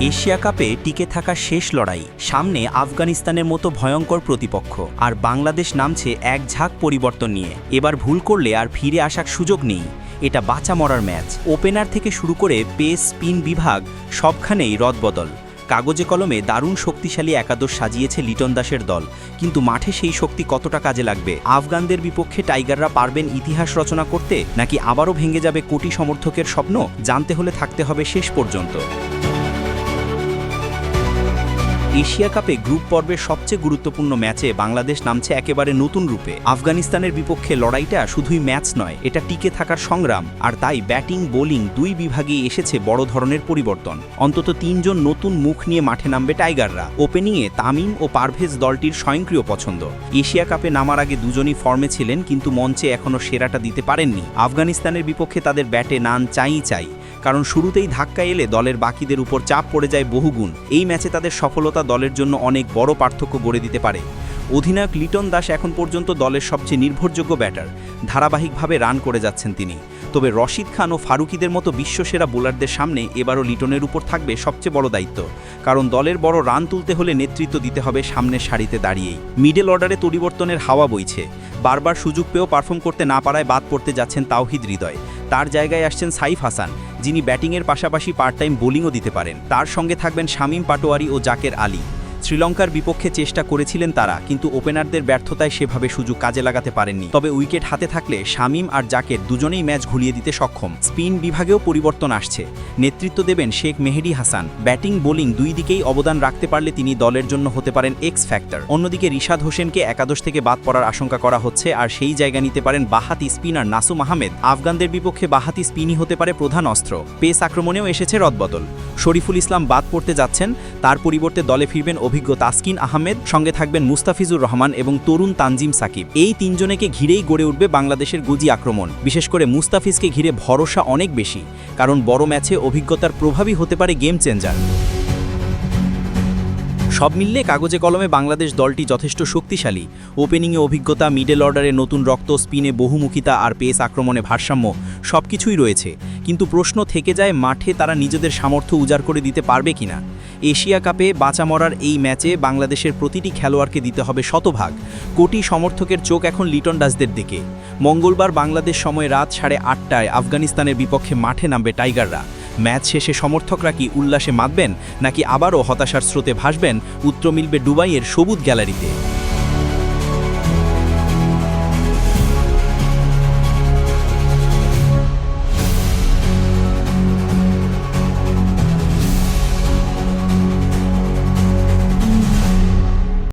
Asia কাপে টিকে থাকার শেষ লড়াই, সামনে আফগানিস্তানের মতো ভয়ঙ্কর প্রতিপক্ষ, আর বাংলাদেশ নামছে এক ঝাঁক পরিবর্তন নিয়ে। এবার ভুল করলে আর ফিরে আসার সুযোগ নেই। এটা বাঁচা মরার ম্যাচ। ওপেনার থেকে শুরু করে পেস, স্পিন বিভাগ সবখানেই রদবদল। কাগজে কলমে দারুণ শক্তিশালী একাদশ সাজিয়েছে লিটন দাসের দল, কিন্তু মাঠে সেই শক্তি কতটা কাজে লাগবে? আফগানদের বিপক্ষে টাইগাররা পারবেন ইতিহাস রচনা করতে, নাকি আবারও ভেঙে যাবে কোটি সমর্থকের স্বপ্ন? জানতে হলে থাকতে হবে শেষ পর্যন্ত। এশিয়া কাপে গ্রুপ পর্বের সবচেয়ে গুরুত্বপূর্ণ ম্যাচে বাংলাদেশ নামছে একেবারে নতুন রূপে। আফগানিস্তানের বিপক্ষে লড়াইটা শুধুই ম্যাচ নয়, এটা টিকে থাকার সংগ্রাম। আর তাই ব্যাটিং বোলিং দুই বিভাগেই এসেছে বড় ধরনের পরিবর্তন। অন্তত ৩ জন নতুন মুখ নিয়ে মাঠে নামবে টাইগাররা। ওপেনিংয়ে তামিম ও পারভেজ দলটির স্বয়ংক্রিয় পছন্দ। এশিয়া কাপে নামার আগে দুজনই ফর্মে ছিলেন, কিন্তু মঞ্চে এখনও সেরাটা দিতে পারেননি। আফগানিস্তানের বিপক্ষে তাদের ব্যাটে নান চাই, কারণ শুরুতেই ধাক্কা এলে দলের বাকিদের উপর চাপ পড়ে যায় বহুগুণ। এই ম্যাচে তাদের সফলতা দলের জন্য অনেক বড় পার্থক্য গড়ে দিতে পারে। অধিনায়ক লিটন দাস এখন পর্যন্ত দলের সবচেয়ে নির্ভরযোগ্য ব্যাটার। ধারাবাহিকভাবে রান করে যাচ্ছেন তিনি। তবে রশিদ খান ও ফারুকিদের মতো বিশ্বসেরা বোলারদের সামনে এবারও লিটনের উপর থাকবে সবচেয়ে বড় দায়িত্ব, কারণ দলের বড় রান তুলতে হলে নেতৃত্ব দিতে হবে সামনের সারিতে দাঁড়িয়েই। মিডল অর্ডারে পরিবর্তনের হাওয়া বইছে। বারবার সুযোগ পেয়েও পারফর্ম করতে না পারায় বাদ পড়তে যাচ্ছেন তাওহিদ হৃদয়। তার জায়গায় আসছেন সাইফ হাসান, যিনি ব্যাটিংয়ের পাশাপাশি পার্ট টাইম বোলিংও দিতে পারেন। তার সঙ্গে থাকবেন শামীম পাটোয়ারি ও জাকের আলী। শ্রীলঙ্কার বিপক্ষে চেষ্টা করেছিলেন তারা, কিন্তু ওপেনারদের ব্যর্থতায় সেভাবে সুযোগ কাজে লাগাতে পারেননি। তবে উইকেট হাতে থাকলে শামীম আর জাকের দুজনেই ম্যাচ ঘুরিয়ে দিতে সক্ষম। স্পিন বিভাগেও পরিবর্তন আসছে। নেতৃত্ব দেবেন শেখ মেহেদী হাসান। ব্যাটিং বোলিং দুই দিকেই অবদান রাখতে পারলে তিনি দলের জন্য হতে পারেন এক্স ফ্যাক্টর। অন্যদিকে রিশাদ হোসেনকে একাদশ থেকে বাদ পড়ার আশঙ্কা করা হচ্ছে, আর সেই জায়গা নিতে পারেন বাহাতি স্পিনার নাসুম আহমেদ। আফগানদের বিপক্ষে বাহাতি স্পিনই হতে পারে প্রধান অস্ত্র। পেস আক্রমণেও এসেছে রদবদল। শরীফুল ইসলাম বাদ পড়তে যাচ্ছেন, তার পরিবর্তে দলে ফিরবেন অভিজ্ঞ তাসকিন আহমেদ। সঙ্গে থাকবেন মুস্তাফিজুর রহমান এবং তরুণ তানজিম সাকিব। এই তিনজনকে ঘিরেই গড়ে উঠবে বাংলাদেশের গুজি আক্রমণ। বিশেষ করে মুস্তাফিজকে ঘিরে ভরসা অনেক বেশি, কারণ বড় ম্যাচে অভিজ্ঞতার প্রভাবই হতে পারে গেম চেঞ্জার। সব মিললে কাগজে কলমে বাংলাদেশ দলটি যথেষ্ট শক্তিশালী। ওপেনিংয়ে অভিজ্ঞতা, মিডল অর্ডারে নতুন রক্ত, স্পিনে বহুমুখিতা আর পেস আক্রমণে ভারসাম্য সবকিছুই রয়েছে। কিন্তু প্রশ্ন থেকে যায়, মাঠে তারা নিজেদের সামর্থ্য উজাড় করে দিতে পারবে কিনা। এশিয়া কাপে বাঁচা মরার এই ম্যাচে বাংলাদেশের প্রতিটি খেলোয়াড়কে দিতে হবে শতভাগ। কোটি সমর্থকের চোখ এখন লিটন দাসদের দিকে। মঙ্গলবার বাংলাদেশ সময় রাত 8:30টায় আফগানিস্তানের বিপক্ষে মাঠে নামবে টাইগাররা। ম্যাচ শেষে সমর্থকরা কি উল্লাসে মাতবেন, নাকি আবারও হতাশার স্রোতে ভাসবেন? উত্তর মিলবে দুবাইয়ের সবুজ গ্যালারিতে।